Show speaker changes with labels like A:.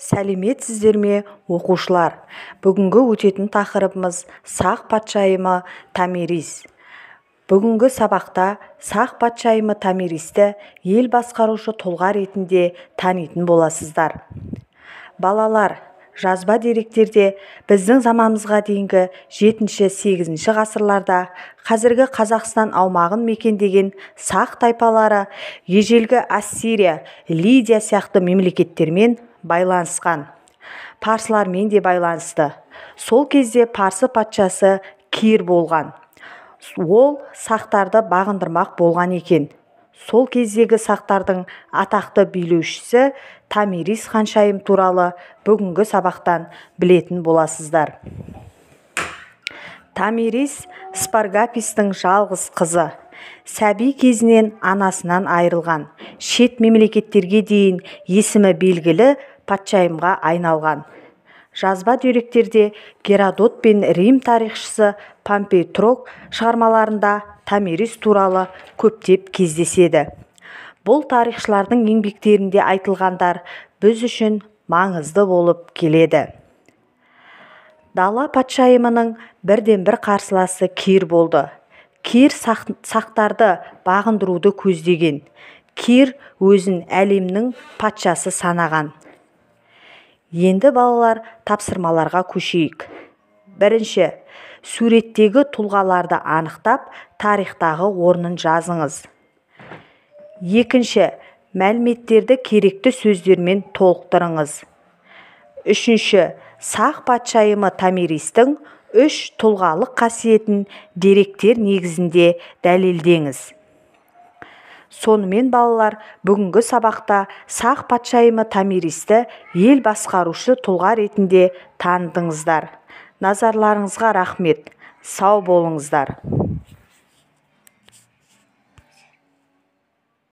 A: Сәлеметсіздер ме, оқушылар? Бүгінгі өтетін тақырыбымыз сақ патшайымы Томирис. Бүгінгі сабақта сақ патшайымы Томиристі ел басқарушы тұлға ретінде танитын боласыздар. Балалар, жазба деректерде біздің заманымызға дейінгі 7-8 ғасырларда қазіргі Қазақстан аумағын мекендеген сақ тайпалары ежелгі Ассирия, Лидия сияқты мемлекеттермен байланысқан. Парсылармен де байланысты. Сол кезде Парсы патшасы Кир болған. Ол сақтарды бағындырмақ болған екен. Сол кездегі сақтардың атақты билеушісі Томирис ханшайым туралы бүгінгі сабақтан білетін боласыздар. Томирис Спаргапистің жалғыз қызы. Сәби кезінен анасынан айырылған, шет мемлекеттерге дейін есімі белгілі патшайымға айналған. Жазба деректерде Геродот пен Рим тарихшысы Помпей Трок шығармаларында Томирис туралы көптеп кездеседі. Бұл тарихшылардың еңбектерінде айтылғандар біз үшін маңызды болып келеді. Дала патшайымының бірден-бір қарсыласы Кир болды. Кир сақтарды бағындыруды көздеген. Кир өзін әлемнің патшасы санаған. Енді балалар тапсырмаларға көшейік. Бірінші, суреттегі тұлғаларды анықтап, тарихтағы орнын жазыңыз. Екінші, мәліметтерді керекті сөздермен толықтырыңыз. Үшінші, сақ патшайымы Томиристің 3 тұлғалық қасиетін деректер негізінде дәлелдеңіз. Сонымен балалар, бүгінгі сабақта сақ патшайымы Томиристі ел басқарушы тұлға ретінде танытыңыздар. Назарларыңызға рахмет. Сау болыңыздар.